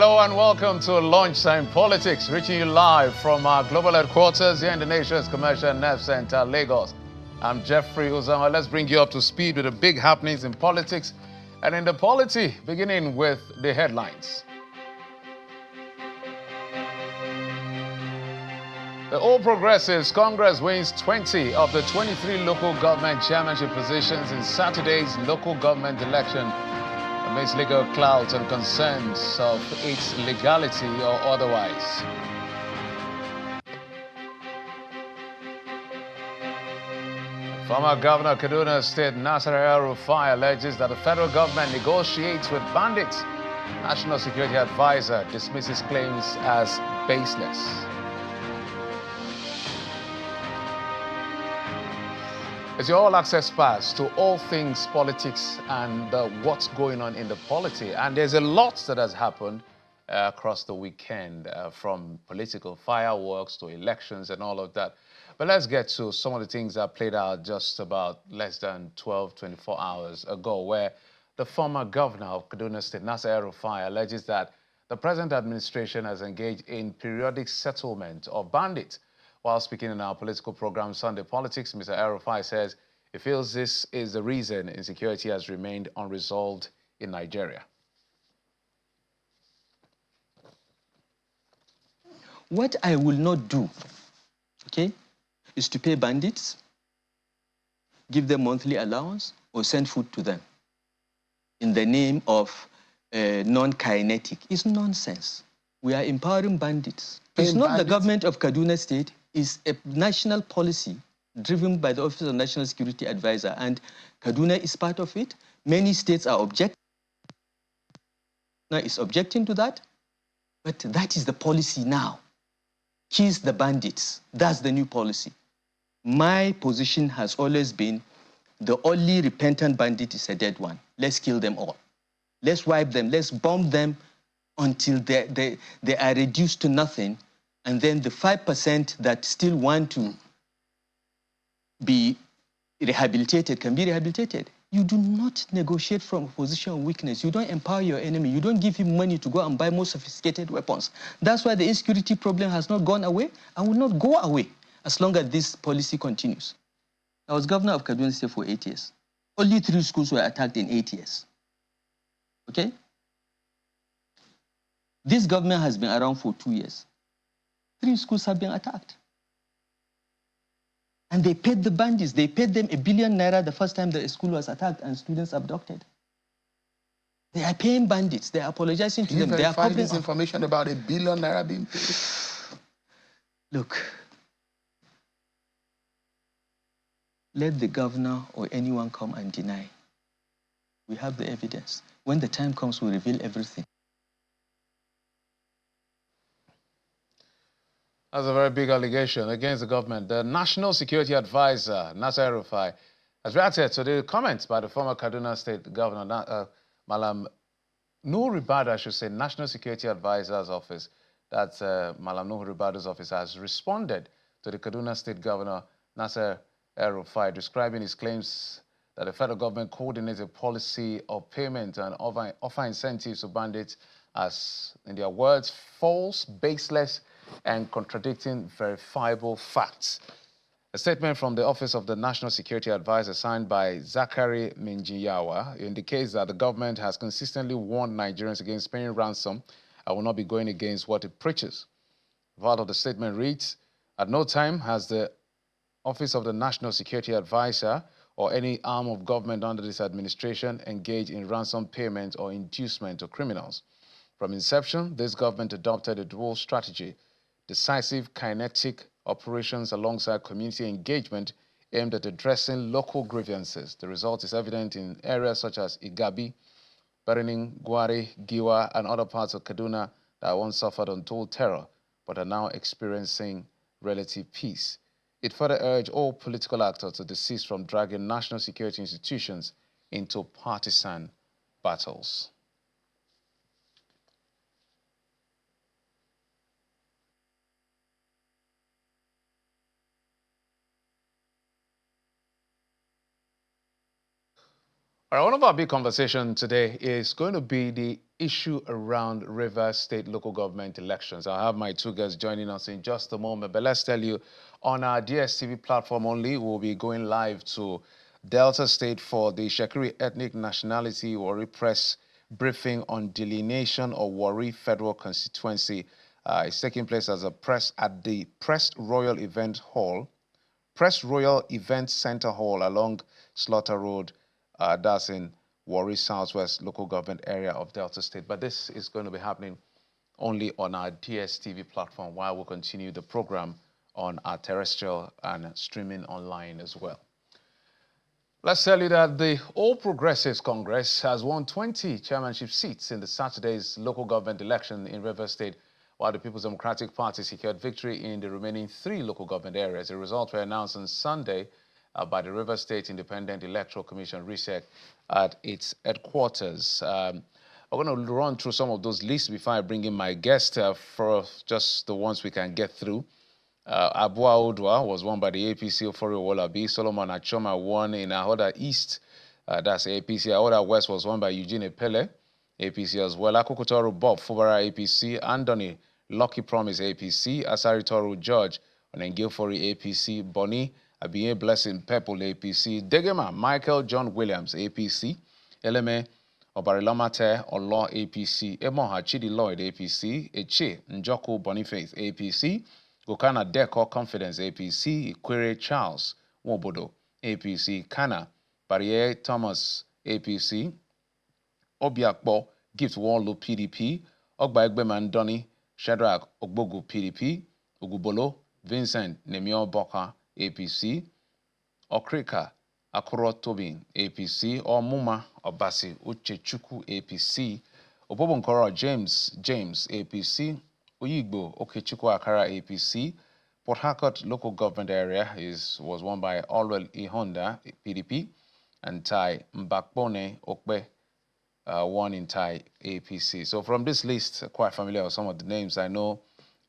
Hello and welcome to Lunchtime Politics, reaching you live from our global headquarters here in the nation's commercial nerve center, Lagos. I'm Jeffrey Uzama. Let's bring you up to speed with the big happenings in politics and in the polity, beginning with the headlines. The All Progressives Congress wins 20 of the 23 local government chairmanship positions in Saturday's local government election, amidst legal clouds and concerns of its legality or otherwise. Former Governor of Kaduna State Nasir El-Rufai alleges that the federal government negotiates with bandits. National Security Advisor dismisses claims as baseless. It's your all-access pass to all things politics and what's going on in the polity. And there's a lot that has happened across the weekend, from political fireworks to elections and all of that. But let's get to some of the things that played out just about less than 24 hours ago, where the former governor of Kaduna State, Nasir El-Rufai, alleges that the present administration has engaged in periodic settlement of bandits. While speaking in our political program, Sunday Politics, Mr. El-Rufai says he feels this is the reason insecurity has remained unresolved in Nigeria. What I will not do, okay, is to pay bandits, give them monthly allowance, or send food to them in the name of non-kinetic. It's nonsense. We are empowering bandits. It's not the government of Kaduna State. Is a national policy driven by the Office of National Security Advisor, and Kaduna is part of it. Many states are objecting. Now is objecting to that, but that is the policy now. Kiss the bandits. That's the new policy. My position has always been the only repentant bandit is a dead one. Let's kill them all. Let's wipe them. Let's bomb them until they are reduced to nothing. And then the 5% that still want to be rehabilitated can be rehabilitated. You do not negotiate from a position of weakness. You don't empower your enemy. You don't give him money to go and buy more sophisticated weapons. That's why the insecurity problem has not gone away and will not go away as long as this policy continues. I was governor of Kaduna State for 8 years. Only 3 schools were attacked in 8 years. Okay? This government has been around for 2 years. 3 schools have been attacked. And they paid the bandits. They paid them 1 billion naira the first time the school was attacked and students abducted. They are paying bandits. They are apologizing to them. They are covering this information about 1 billion naira being paid. Look, let the governor or anyone come and deny. We have the evidence. When the time comes, we'll reveal everything. That's a very big allegation against the government. The National Security Advisor, Nasir El-Rufai, has reacted to the comments by the former Kaduna State Governor, Malam Nuhu Ribadu, I should say, National Security Advisor's office. That's Malam Nuhu Ribadu's office has responded to the Kaduna State Governor, Nasir El-Rufai, describing his claims that the federal government coordinates a policy of payment and offer incentives to bandits as, in their words, false, baseless, and contradicting verifiable facts. A statement from the Office of the National Security Advisor signed by Zachary Minjiyawa indicates that the government has consistently warned Nigerians against paying ransom and will not be going against what it preaches. Part of the statement reads, at no time has the Office of the National Security Advisor or any arm of government under this administration engaged in ransom payment or inducement to criminals. From inception, this government adopted a dual strategy: decisive kinetic operations alongside community engagement aimed at addressing local grievances. The result is evident in areas such as Igabi, Berening, Gwari, Giwa, and other parts of Kaduna that once suffered untold terror but are now experiencing relative peace. It further urged all political actors to desist from dragging national security institutions into partisan battles. All right, one of our big conversations today is going to be the issue around Rivers State local government elections. I'll have my two guests joining us in just a moment, but let's tell you, on our DSTV platform only, we'll be going live to Delta State for the Shekiri Ethnic Nationality Warri Press briefing on delineation of Warri Federal Constituency. It's taking place as at the Press Royal Event Hall, Press Royal Event Center Hall along Slaughter Road. That's in Warri Southwest local government area of Delta State. But this is going to be happening only on our DSTV platform while we continue the program on our terrestrial and streaming online as well. Let's tell you that the All Progressives Congress has won 20 chairmanship seats in the Saturday's local government election in Rivers State, while the People's Democratic Party secured victory in the remaining 3 local government areas. The results were announced on Sunday by the Rivers State Independent Electoral Commission, RSIEC, at its headquarters. I'm going to run through some of those lists before I bring in my guest for just the ones we can get through. Abua Odwa was won by the APC of Wolabi. Solomon Achoma won in Ahoda East, that's APC. Ahoda West was won by Eugene Pele, APC as well. Akukutoro Bob, Fubara APC. Anthony Lucky Promise APC. Asari Toru George, Onengilfori APC. Bonnie Abiye Blessing Pepple APC. Degema Michael John Williams APC. Eleme Obarilomate Olo APC. Emoha Chidi Lloyd APC. Eche Njoku Boniface APC. Gokana Deco Confidence APC. Ikwere Charles Wobodo APC. Kana Barriere Thomas APC. Obiakbo Gift Wallo PDP. Ogba Egbeman Donny Shadrach Ogbogu PDP. Ugubolo Vincent Nemio Boka APC. Okrika Akuro Tobin APC. Omuma Obasi Uchechukwu APC. Obobonkoro James APC. Oyigbo Okechukwu Akara APC. Port Harcourt local government area was won by Orwell Ihonda PDP, and Tai Mbakbone Okbe won in Tai APC. So from this list, quite familiar with some of the names. I know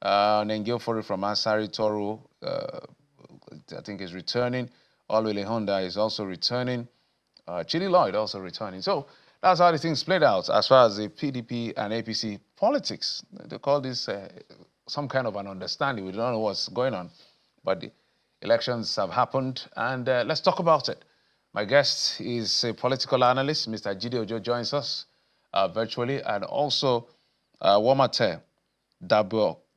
Nengilfori from Asari Toru, I think is returning. Orwell Ihonda is also returning. Chidi Lloyd also returning. So that's how the things played out as far as the PDP and APC politics. They call this some kind of an understanding. We don't know what's going on, but the elections have happened, and let's talk about it. My guest is a political analyst. Mr. Jide Ojo joins us virtually, and also Womate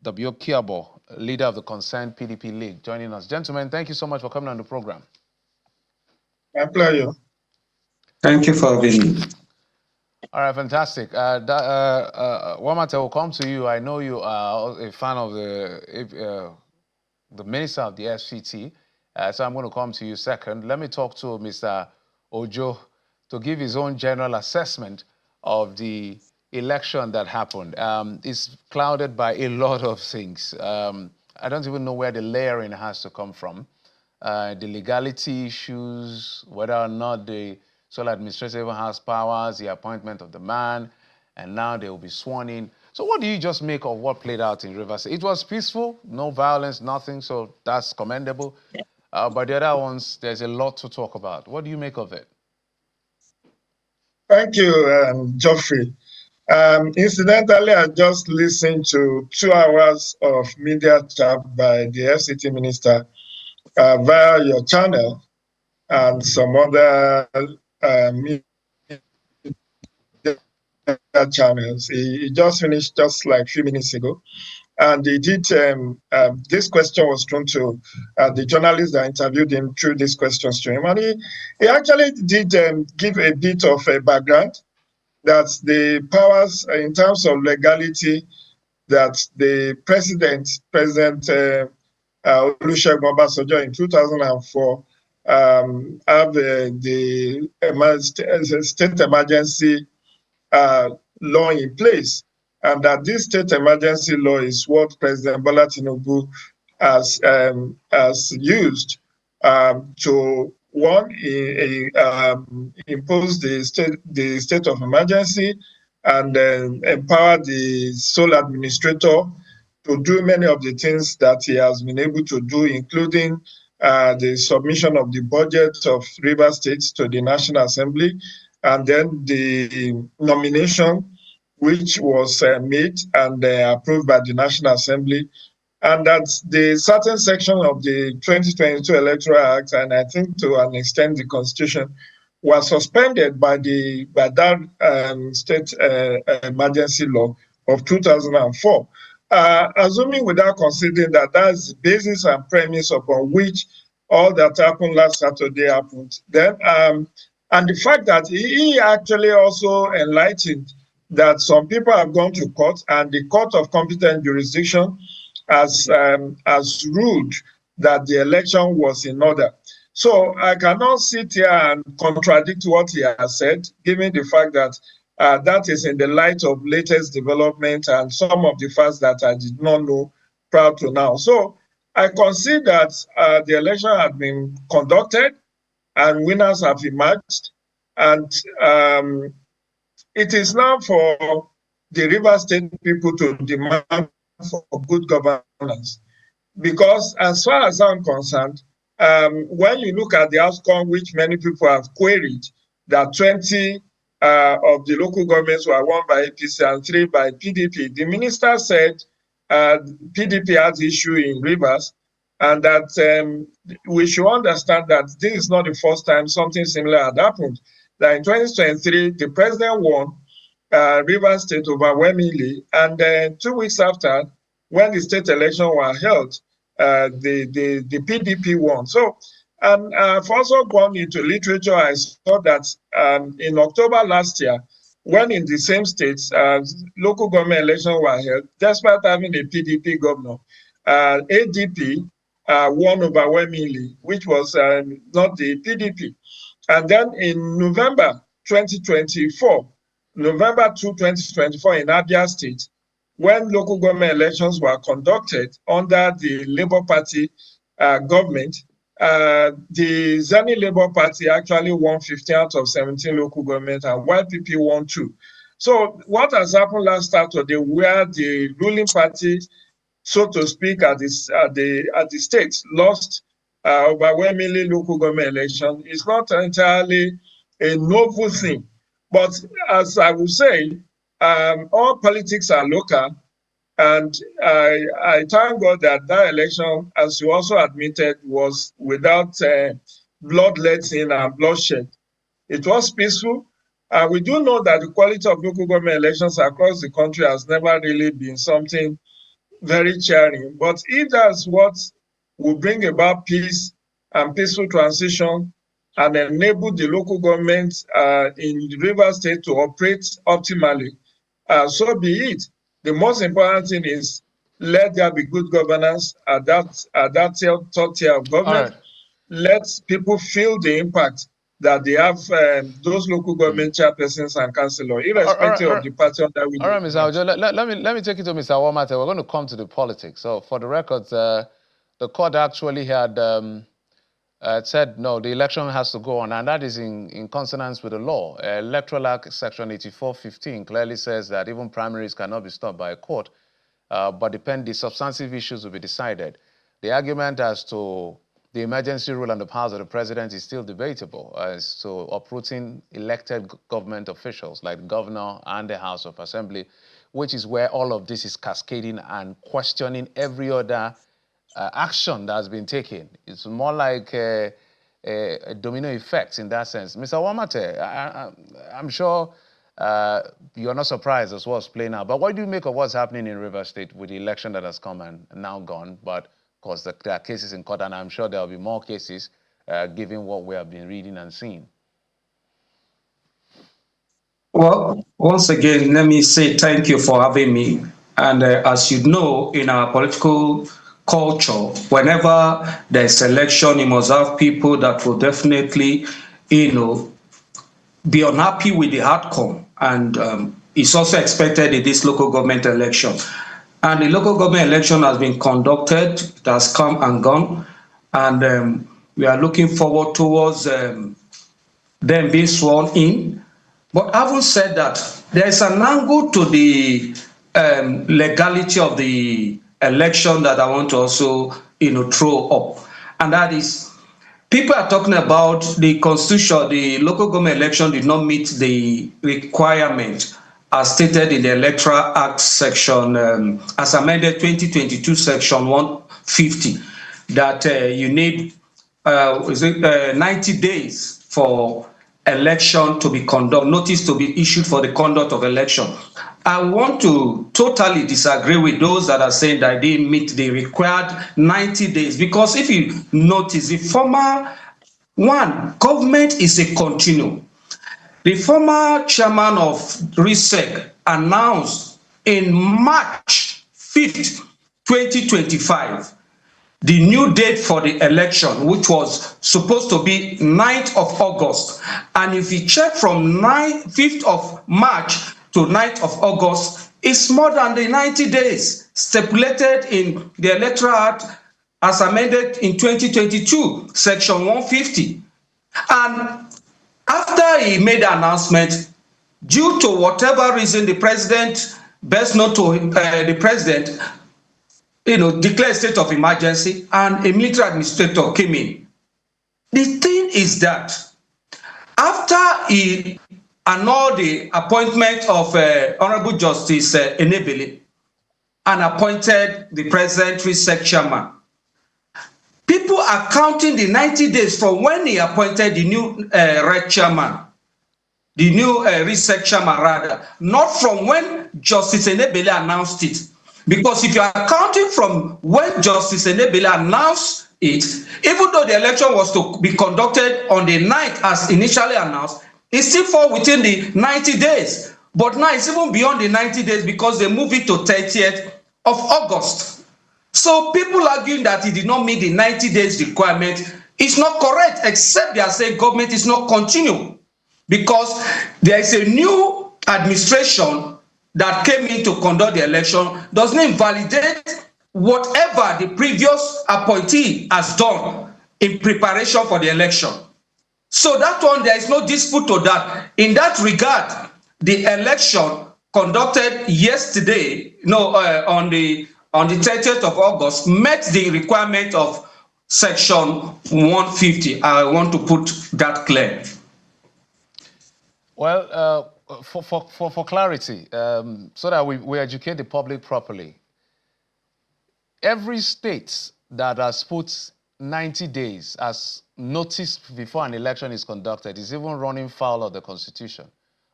Dabiokiabo, leader of the concerned PDP League, joining us. Gentlemen, thank you so much for coming on the program. My pleasure. Thank you for having me. All right, fantastic. Wamate, will come to you. I know you are a fan of the minister of the FCT, so I'm going to come to you second. Let me talk to Mr. Ojo to give his own general assessment of the election that happened. It's clouded by a lot of things. I don't even know where the layering has to come from. The legality issues, whether or not the sole administrator has powers, the appointment of the man, and now they will be sworn in. So what do you just make of what played out in Rivers? It was peaceful, no violence, nothing, so that's commendable. But the other ones, there's a lot to talk about. What do you make of it? Thank you, Geoffrey. Incidentally, I just listened to 2 hours of media chat by the FCT minister via your channel and some other media channels. He just finished just like a few minutes ago. And he did, this question was thrown to the journalist that interviewed him through these questions to him. And he actually did give a bit of a background that the powers in terms of legality that the President Olusegun Obasanjo in 2004 have the state emergency law in place, and that this state emergency law is what President Bola Tinubu has used to impose the state of emergency and empower the sole administrator to do many of the things that he has been able to do, including the submission of the budget of Rivers State to the National Assembly and then the nomination, which was made and approved by the National Assembly, and that the certain section of the 2022 Electoral Act, and I think to an extent the Constitution, was suspended by that state emergency law of 2004. Assuming without considering that that's the basis and premise upon which all that happened last Saturday happened, then and the fact that he actually also enlightened that some people have gone to court and the court of competent jurisdiction has ruled that the election was in order. So I cannot sit here and contradict what he has said, given the fact that that is in the light of latest development and some of the facts that I did not know prior to now. So I consider that the election has been conducted and winners have emerged. And it is now for the River State people to demand for good governance. Because as far as I'm concerned, when you look at the outcome, which many people have queried, that 20 of the local governments were won by APC and 3 by PDP, the minister said PDP has issue in Rivers, and that we should understand that this is not the first time something similar had happened. That in 2023, the president won Rivers State overwhelmingly, and 2 weeks after, when the state election were held, the PDP won. So, and I've also gone into literature. I saw that in October last year, when in the same states, local government elections were held, despite having a PDP governor, ADP won overwhelmingly, which was not the PDP. And then in November 2024, November 2, 2024 in Abia State, when local government elections were conducted under the Labour Party government, the Zani Labour Party actually won 15 out of 17 local government, and YPP won 2. So what has happened last Saturday, where the ruling party, so to speak, at the states lost overwhelmingly local government election, is not entirely a novel thing. But as I would say, all politics are local, and I thank God that that election, as you also admitted, was without bloodletting and bloodshed. It was peaceful. We do know that the quality of local government elections across the country has never really been something very cheering. But if that's what will bring about peace and peaceful transition and enable the local government in Rivers State to operate optimally, so be it. The most important thing is let there be good governance at that third tier of government. Right. Let people feel the impact that they have those local government chairpersons and councillors, irrespective of the party under which. All right, Mr. Ojo, let me take you to Mr. Wamate. We're going to come to the politics. So for the record, the court actually had said, no, the election has to go on, and that is in consonance with the law. Electoral Act Section 8415 clearly says that even primaries cannot be stopped by a court, but the substantive issues will be decided. The argument as to the emergency rule and the powers of the president is still debatable as to uprooting elected government officials like the governor and the House of Assembly, which is where all of this is cascading and questioning every other action that has been taken. It's more like a domino effect in that sense. Mr. Wamate, I'm sure you're not surprised as what's playing out, but what do you make of what's happening in Rivers State with the election that has come and now gone? But of course, there are cases in court, and I'm sure there will be more cases given what we have been reading and seeing. Well, once again, let me say thank you for having me. And as you know, in our political culture, whenever there's election, you must have people that will definitely, be unhappy with the outcome. And it's also expected in this local government election. And the local government election has been conducted, it has come and gone. And we are looking forward towards them being sworn in. But having said that, there is an angle to the legality of the election that I want to also, throw up. And that is, people are talking about the constitution, the local government election did not meet the requirement as stated in the Electoral Act section, as amended 2022 section 150, that you need 90 days for election to be conducted, notice to be issued for the conduct of election. I want to totally disagree with those that are saying that they meet the required 90 days, because if you notice, the former one, government is a continuum. The former chairman of RSIEC announced in March 5th, 2025, the new date for the election, which was supposed to be 9th of August. And if you check from 5th of March to 9th of August, it's more than the 90 days stipulated in the Electoral Act as amended in 2022, section 150. And after he made the announcement, due to whatever reason, the president, best known to the president, declared a state of emergency, and a military administrator came in. The thing is that after he annulled the appointment of Honorable Justice Enebele and appointed the president RSIEC chairman, people are counting the 90 days from when he appointed the new REC chairman, the new RSIEC chairman rather, not from when Justice Enebele announced it. Because if you are counting from when Justice Enebele announced it, even though the election was to be conducted on the 9th as initially announced, it still falls within the 90 days. But now it's even beyond the 90 days because they moved it to 30th of August. So people arguing that it did not meet the 90 days requirement is not correct, except they are saying government is not continuing, because there is a new administration that came in to conduct the election, does not invalidate whatever the previous appointee has done in preparation for the election. So that one, there is no dispute to that. In that regard, the election conducted yesterday, on the 30th of August, met the requirement of section 150. I want to put that clear. Well, for clarity, so that we educate the public properly, every state that has put 90 days as notice before an election is conducted is even running foul of the Constitution,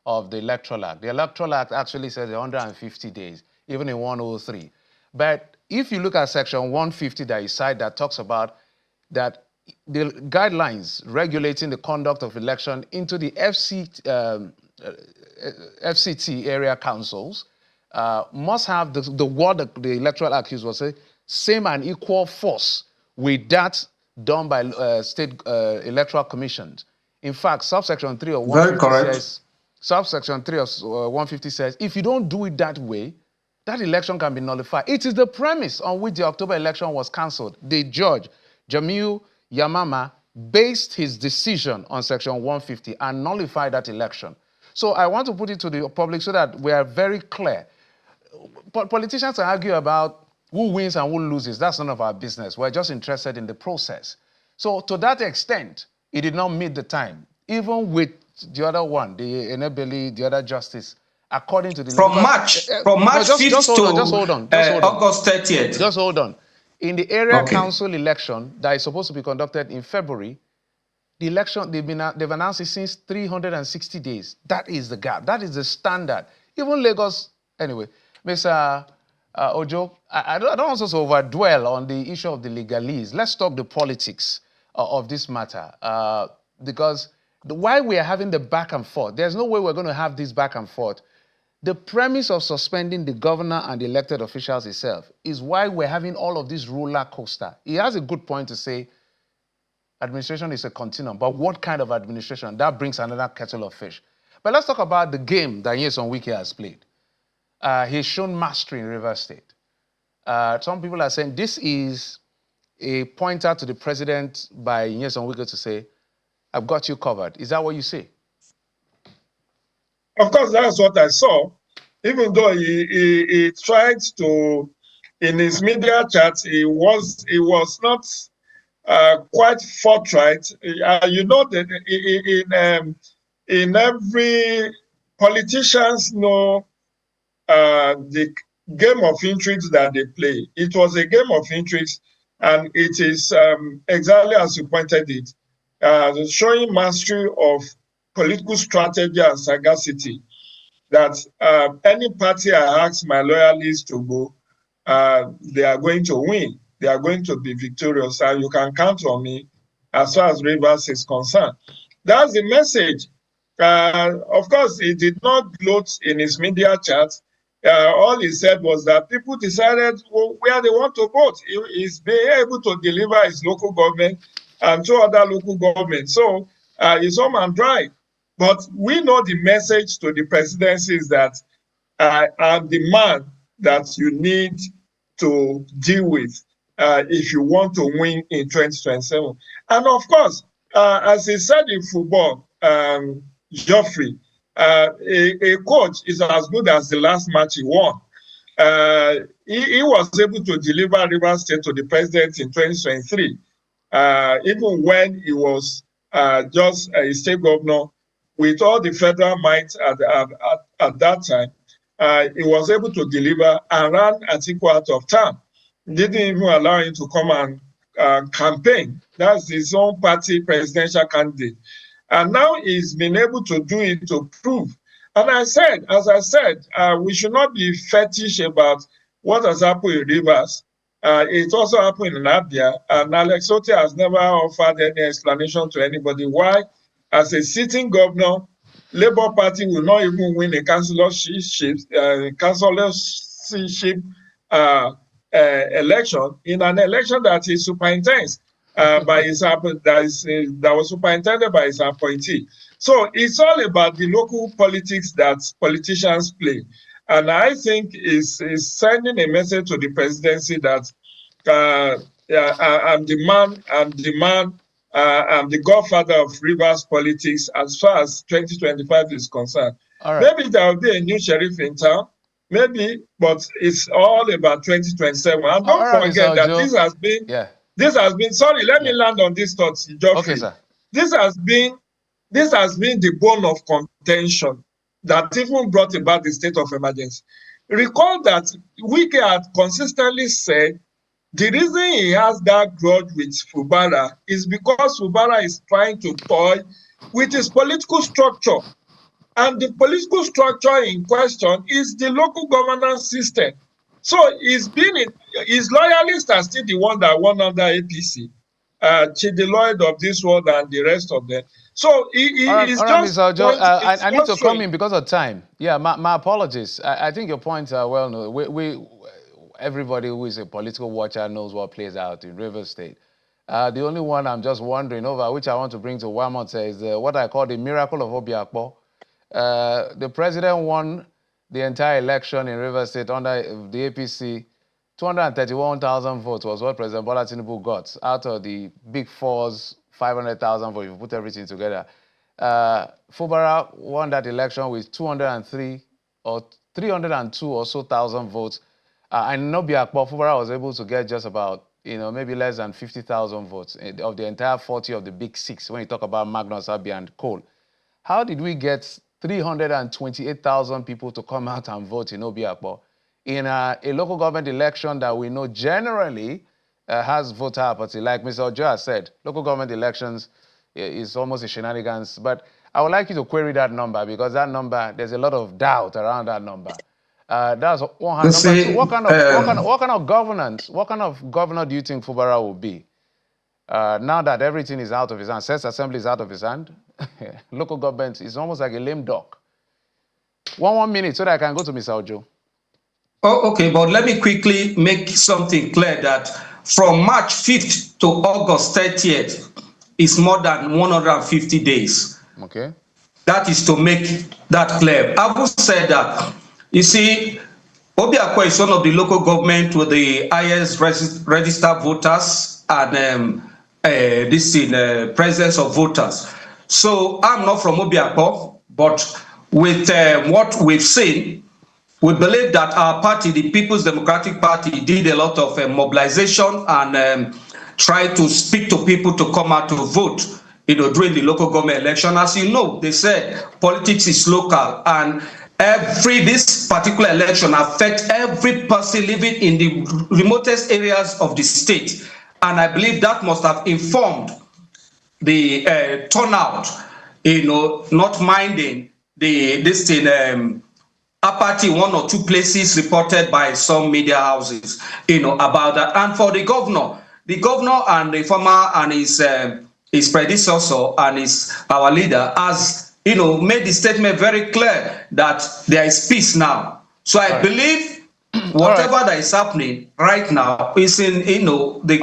of the Electoral Act. The Electoral Act actually says 150 days, even in 103. But if you look at section 150 that you cite, that talks about that the guidelines regulating the conduct of election into the FCT area councils must have the word that the Electoral Act used was same and equal force with that done by state electoral commissions. In fact, subsection 3 of 150 says, subsection 3 of 150 says, if you don't do it that way, that election can be nullified. It is the premise on which the October election was cancelled. The judge, Jamil Yamama, based his decision on section 150 and nullified that election. So I want to put it to the public so that we are very clear. Politicians argue about who wins and who loses. That's none of our business. We're just interested in the process. So to that extent, it did not meet the time. Even with the other one, the Enebele, the other justice, according to the... From March 5th just hold on. August 30th. Just hold on. In the area council election that is supposed to be conducted in February, the election, they've announced it since 360 days. That is the gap. That is the standard. Even Lagos, anyway. Mr. Ojo, I don't want us to overdwell on the issue of the legalese. Let's talk the politics of this matter. Because why we are having the back and forth, there's no way we're going to have this back and forth. The premise of suspending the governor and the elected officials itself is why we're having all of this roller coaster. He has a good point to say administration is a continuum, but what kind of administration? That brings another kettle of fish. But let's talk about the game that Nyesom Wike has played. He's shown mastery in Rivers State. Some people are saying this is a pointer to the president by Nyesom Wike to say, I've got you covered. Is that what you say? Of course, that's what I saw. Even though he tried to, in his media chat, he was not quite forthright. You know that in every politicians know the game of intrigue that they play. It was a game of intrigue, and it is exactly as you pointed it, showing mastery of political strategy and sagacity. That any party I ask my loyalists to go, they are going to win. They are going to be victorious, and you can count on me as far as Rivers is concerned. That's the message. Of course, he did not gloat in his media chat. All he said was that people decided where they want to vote. He's been able to deliver his local government and two other local governments. So he's home and dry. But we know the message to the presidency is that I am the man that you need to deal with if you want to win in 2027. And of course, as he said in football, Geoffrey, a coach is as good as the last match he won. He was able to deliver Rivers State to the president in 2023, even when he was just a state governor with all the federal might at that time. He was able to deliver and ran Atiku out of town. Didn't even allow him to come and campaign. That's his own party presidential candidate. And now he's been able to do it to prove. And as I said, we should not be fetish about what has happened in Rivers. It also happened in Abia, and Alex Otti has never offered any explanation to anybody why, as a sitting governor, Labour Party will not even win a councillorship election in an election that he superintends by his that was superintended by his appointee. So it's all about the local politics that politicians play, and I think is sending a message to the presidency that I'm the man, I'm the godfather of Rivers politics as far as 2025 is concerned. Right. Maybe there will be a new sheriff in town, maybe, but it's all about 2027. And don't forget that this has been, sorry, let me land on this thought, Geoffrey. Okay, sir. This has been the bone of contention that even brought about the state of emergency. Recall that Wike had consistently said the reason he has that grudge with Fubara is because Fubara is trying to toy with his political structure. And the political structure in question is the local governance system. So his loyalists are still the one that won under APC. Chidi Lloyd of this world and the rest of them. So he's just... I need to come in because of time. Yeah, my apologies. I think your points are well known. Everybody who is a political watcher knows what plays out in Rivers State. The only one I'm just wondering over, which I want to bring to Wamote, is what I call the miracle of Obiakpo. The president won the entire election in Rivers State under the APC. 231,000 votes was what President Bola Tinubu got out of the big fours, 500,000 votes, if you put everything together. Fubara won that election with 203 or 302 or so thousand votes. And Obiakpo, Fubara was able to get just about, maybe less than 50,000 votes of the entire 40 of the big six, when you talk about Magnus, Abia, and Cole. How did we get 328,000 people to come out and vote in Obiakpo in a local government election that we know generally has voter apathy? Like Mr. Ojo has said, local government elections is almost a shenanigans. But I would like you to query that number, because that number, there's a lot of doubt around that number. That's one hand. Number two, what kind of governance, what kind of governor do you think Fubara will be? Now that everything is out of his hand, Senate Assembly is out of his hand, local government is almost like a lame duck. One minute so that I can go to Mr. Ojo. Oh, okay, but let me quickly make something clear that from March 5th to August 30th is more than 150 days. Okay. That is to make that clear. Abu said that, you see, Obiakpo is one of the local government with the highest registered voters and presence of voters. So I'm not from Obiakpo, but with what we've seen, we believe that our party, the People's Democratic Party, did a lot of mobilization and try to speak to people to come out to vote, during the local government election. As you know, they said politics is local, and this particular election affects every person living in the remotest areas of the state. And I believe that must have informed the turnout, not minding this thing, apathy, one or two places reported by some media houses, about that. And for the governor and the former and his predecessor and our leader has, made the statement very clear that there is peace now. So I believe whatever that is happening right now is in, the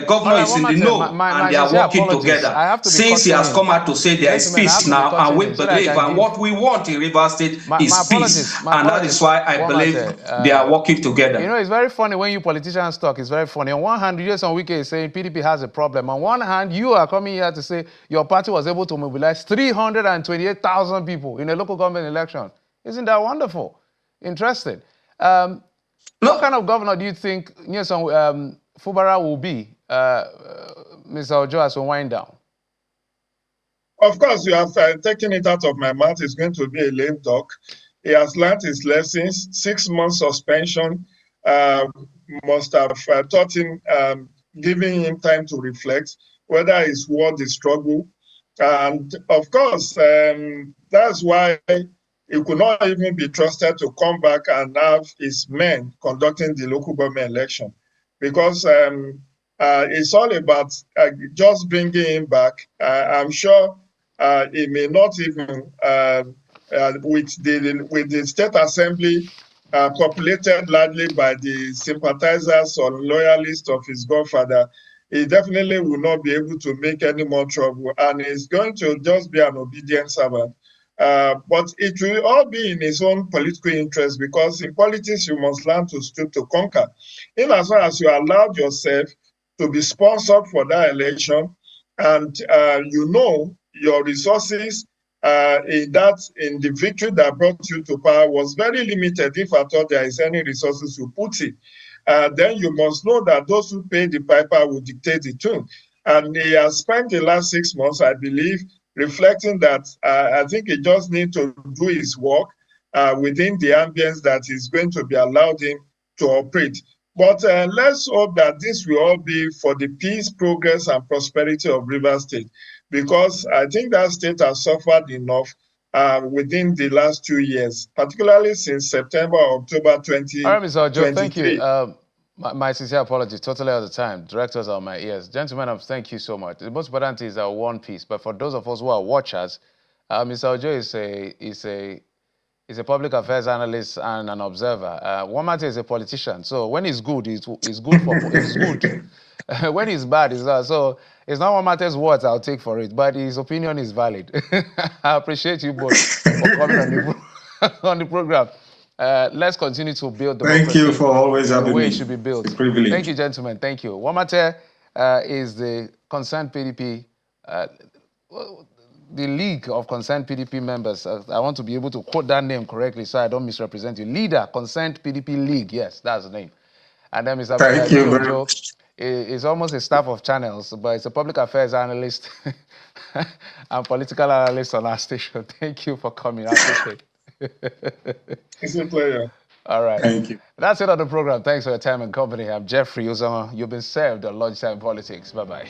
governor is in the know, and they are working together. Since he has come out to say there is peace now, and we believe, and what we want in Rivers State is peace, and that is why I believe they are working together. It's very funny when you politicians talk. It's very funny. On one hand, you just on weekend saying PDP has a problem. On one hand, you are coming here to say your party was able to mobilize 328,000 people in a local government election. Isn't that wonderful? Interesting. What kind of governor do you think Fubara will be, Mr. Ojo, as we wind down? Of course, you have taken it out of my mouth. It's going to be a lame duck. He has learned his lessons. 6 months suspension must have taught him, giving him time to reflect whether it's worth the struggle. And of course, that's why he could not even be trusted to come back and have his men conducting the local government election, because it's all about just bringing him back. I'm sure he may not even, with the state assembly populated largely by the sympathizers or loyalists of his godfather, he definitely will not be able to make any more trouble, and he's going to just be an obedient servant. But it will all be in his own political interest, because in politics you must learn to stoop to conquer. In as far as you allowed yourself to be sponsored for that election, and your resources in the victory that brought you to power was very limited, if at all there is any resources you put in, then you must know that those who pay the piper will dictate the tune. And he has spent the last 6 months, I believe, reflecting that I think he just needs to do his work within the ambience that is going to be allowed him to operate. But let's hope that this will all be for the peace, progress, and prosperity of Rivers State, because I think that state has suffered enough within the last 2 years, particularly since September, October 2023. All right, Mr. Ojo, thank you. My sincere apologies, totally out of time. Directors are on my ears. Gentlemen, thank you so much. The most important is one piece, but for those of us who are watchers, Mr. Ojo is a public affairs analyst and an observer. One matter is a politician, so when he's good, he's good for it's good. When he's bad, he's not. So it's not one matter's words I'll take for it, but his opinion is valid. I appreciate you both for coming on the program. Let's continue to build democracy. Thank you for always having me. The way it should be built. It's a privilege. Thank you, gentlemen. Thank you. Wamate is the concerned PDP, the League of Concerned PDP members. I want to be able to quote that name correctly so I don't misrepresent you. Leader, Concerned PDP League. Yes, that's the name. And then Mr. Thank you very much. Is almost a staff of channels, but it's a public affairs analyst and political analyst on our station. Thank you for coming. I appreciate it. It's a pleasure. All right. Thank you. That's it on the program. Thanks for your time and company. I'm Jeffrey Uzama. You've been served on Lunchtime Politics. Bye-bye.